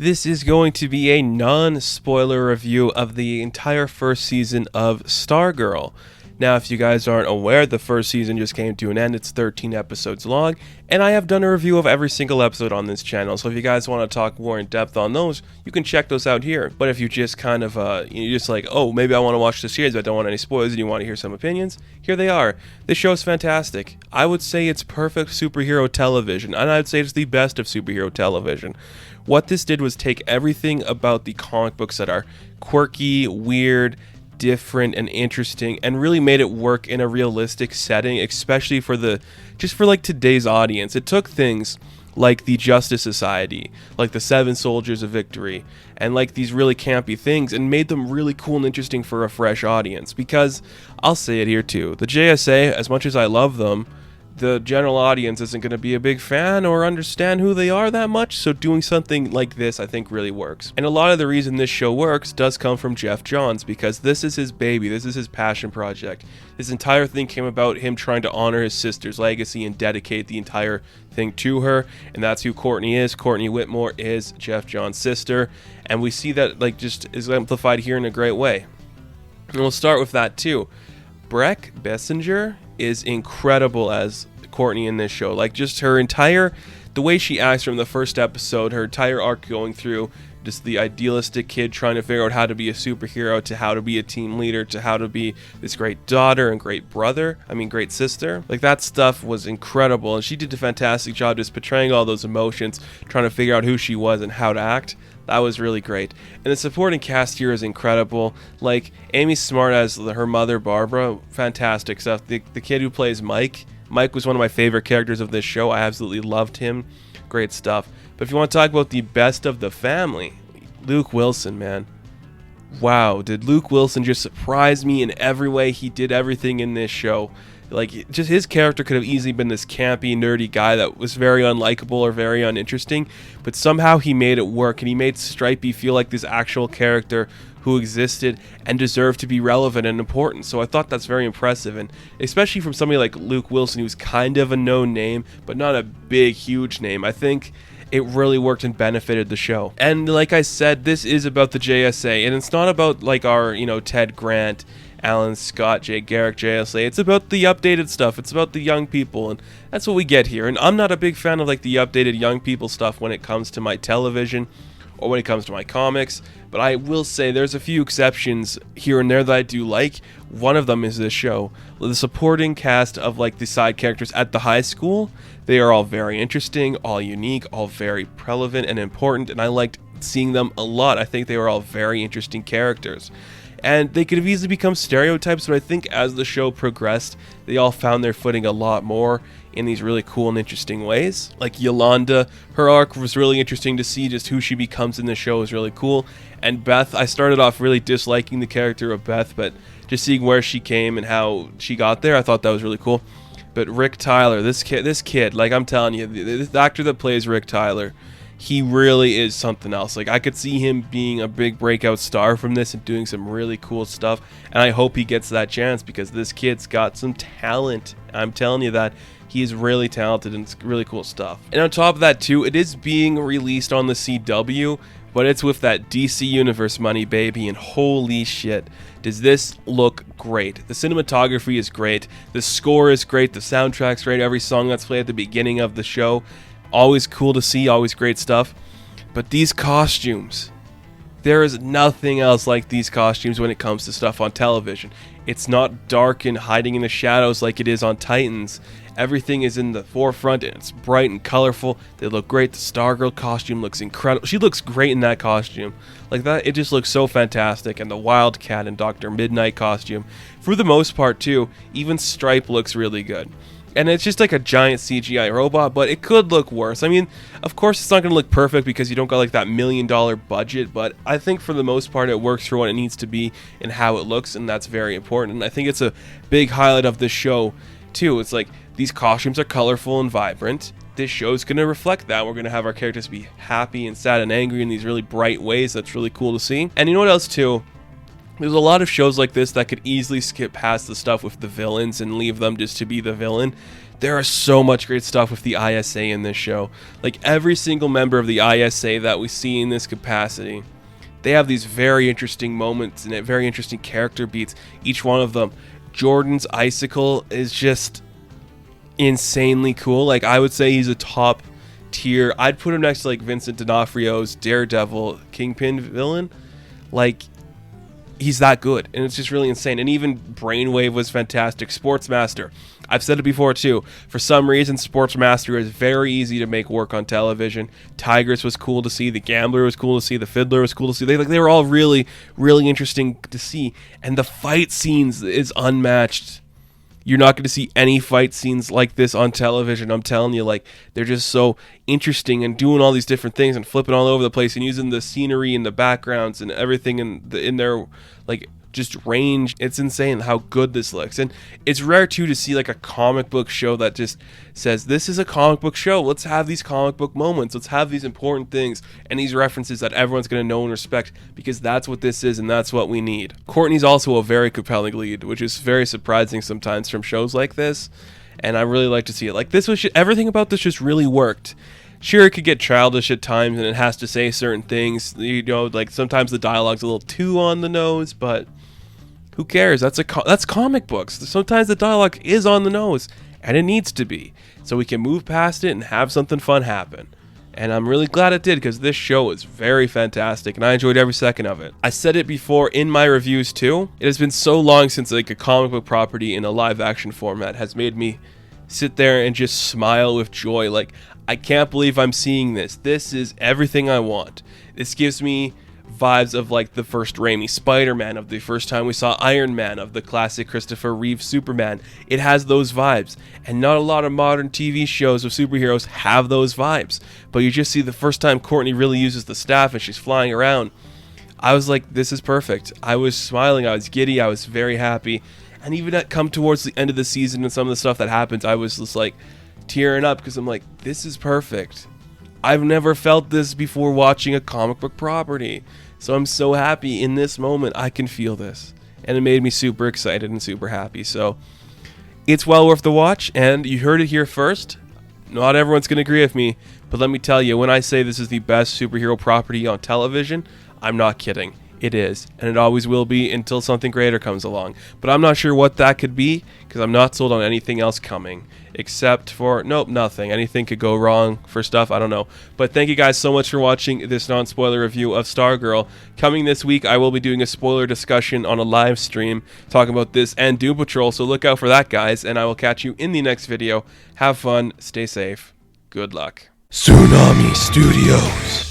This is going to be a non-spoiler review of the entire first season of Stargirl. Now, if you guys aren't aware, the first season just came to an end. It's 13 episodes long, and I have done a review of every single episode on this channel. So if you guys want to talk more in depth on those, you can check those out here. But if you just kind of, you're just like, oh, maybe I want to watch the series, but I don't want any spoilers, and you want to hear some opinions, here they are. This show is fantastic. I would say it's perfect superhero television, and I'd say it's the best of superhero television. What this did was take everything about the comic books that are quirky, weird, different, and interesting, and really made it work in a realistic setting, especially for today's audience. It took things like the Justice Society, like the Seven Soldiers of Victory, and like these really campy things, and made them really cool and interesting for a fresh audience. Because I'll say it here too, the JSA, as much as I love them, the general audience isn't going to be a big fan or understand who they are that much, so doing something like this I think really works. And a lot of the reason this show works does come from Geoff Johns, because this is his baby, this is his passion project. This entire thing came about him trying to honor his sister's legacy and dedicate the entire thing to her, and that's who Courtney is. Courtney Whitmore is Geoff Johns' sister, and we see that just is amplified here in a great way. And we'll start with that too. Breck Bessinger is incredible as Courtney in this show. Just the way she acts from the first episode, her entire arc going through just the idealistic kid trying to figure out how to be a superhero, to how to be a team leader, to how to be this great daughter and great sister. That stuff was incredible, and she did a fantastic job just portraying all those emotions, trying to figure out who she was and how to act. That was really great. And the supporting cast here is incredible. Amy Smart as her mother, Barbara, fantastic stuff. The kid who plays Mike was one of my favorite characters of this show. I absolutely loved him. Great stuff. But if you want to talk about the best of the family, Luke Wilson, man. Wow, did Luke Wilson just surprise me in every way? He did everything in this show. Just his character could have easily been this campy, nerdy guy that was very unlikable or very uninteresting, but somehow he made it work, and he made Stripey feel like this actual character who existed and deserved to be relevant and important. So I thought that's very impressive, and especially from somebody like Luke Wilson, who's kind of a known name, but not a big, huge name. I think it really worked and benefited the show. And like I said, this is about the JSA, and it's not about our, Ted Grant, Alan Scott, Jay Garrick, JSA. It's about the updated stuff. It's about the young people, and that's what we get here. And I'm not a big fan of the updated young people stuff when it comes to my television or when it comes to my comics, but I will say there's a few exceptions here and there that I do like. One of them is this show. The supporting cast of the side characters at the high school, they are all very interesting, all unique, all very relevant and important, and I liked seeing them a lot. I think they were all very interesting characters. And they could have easily become stereotypes, but I think as the show progressed, they all found their footing a lot more in these really cool and interesting ways. Yolanda, her arc was really interesting to see. Just who she becomes in the show is really cool. And Beth, I started off really disliking the character of Beth, but just seeing where she came and how she got there, I thought that was really cool. But Rick Tyler, this kid, I'm telling you, the actor that plays Rick Tyler, he really is something else. I could see him being a big breakout star from this and doing some really cool stuff, and I hope he gets that chance, because this kid's got some talent. I'm telling you that. He is really talented, and it's really cool stuff. And on top of that too, it is being released on the CW, but it's with that DC Universe money, baby, and holy shit, does this look great. The cinematography is great, the score is great, the soundtrack's great, every song that's played at the beginning of the show, always cool to see, always great stuff. But these costumes, there is nothing else like these costumes when it comes to stuff on television. It's not dark and hiding in the shadows like it is on Titans. Everything is in the forefront, and it's bright and colorful. They look great. The Stargirl costume looks incredible. She looks great in that costume. It just looks so fantastic. And the Wildcat and Dr. Midnight costume, for the most part too, even Stripe looks really good. And it's just a giant CGI robot, but it could look worse. Of course it's not going to look perfect because you don't got that $1 million budget, but I think for the most part it works for what it needs to be and how it looks, and that's very important. And I think it's a big highlight of the show too. It's these costumes are colorful and vibrant. This show's going to reflect that. We're going to have our characters be happy and sad and angry in these really bright ways. That's really cool to see. And you know what else too? There's a lot of shows like this that could easily skip past the stuff with the villains and leave them just to be the villain. There is so much great stuff with the ISA in this show. Like, every single member of the ISA that we see in this capacity, they have these very interesting moments and very interesting character beats, each one of them. Jordan's Icicle is just insanely cool. Like, I would say he's a top tier. I'd put him next to like Vincent D'Onofrio's Daredevil Kingpin villain. Like, he's that good, and it's just really insane. And even Brainwave was fantastic. Sportsmaster, I've said it before too, for some reason Sportsmaster is very easy to make work on television. Tigress was cool to see, the Gambler was cool to see, the Fiddler was cool to see. They were all really, really interesting to see, and the fight scenes is unmatched. You're not going to see any fight scenes like this on television. I'm telling you, like, they're just so interesting and doing all these different things and flipping all over the place and using the scenery and the backgrounds and everything in their, like, just range. It's insane how good this looks. And it's rare too to see like a comic book show that just says, this is a comic book show, let's have these comic book moments, let's have these important things and these references that everyone's going to know and respect, because that's what this is and that's what we need. Courtney's also a very compelling lead, which is very surprising sometimes from shows like this, and I really like to see it. Like, this was everything about this just really worked. Sure, it could get childish at times and it has to say certain things, you know, like sometimes the dialogue's a little too on the nose, but who cares? That's comic books. Sometimes the dialogue is on the nose, and it needs to be, so we can move past it and have something fun happen. And I'm really glad it did, because this show is very fantastic, and I enjoyed every second of it. I said it before in my reviews too. It has been so long since like a comic book property in a live action format has made me sit there and just smile with joy. Like, I can't believe I'm seeing this. This is everything I want. This gives me vibes of like the first Raimi Spider-Man, of the first time we saw Iron Man, of the classic Christopher Reeve Superman. It has those vibes, and not a lot of modern TV shows of superheroes have those vibes. But you just see the first time Courtney really uses the staff and she's flying around, I was like, this is perfect. I was smiling, I was giddy, I was very happy. And even at come towards the end of the season and some of the stuff that happens, I was just like tearing up, because I'm like, this is perfect. I've never felt this before watching a comic book property. So I'm so happy in this moment I can feel this. And it made me super excited and super happy. So it's well worth the watch, and you heard it here first. Not everyone's going to agree with me, but let me tell you, when I say this is the best superhero property on television, I'm not kidding. It is, and it always will be until something greater comes along. But I'm not sure what that could be, because I'm not sold on anything else coming. Except for, nope, nothing. Anything could go wrong for stuff, I don't know. But thank you guys so much for watching this non-spoiler review of Stargirl. Coming this week, I will be doing a spoiler discussion on a live stream, talking about this and Doom Patrol, so look out for that, guys, and I will catch you in the next video. Have fun, stay safe, good luck. Tsunami Studios.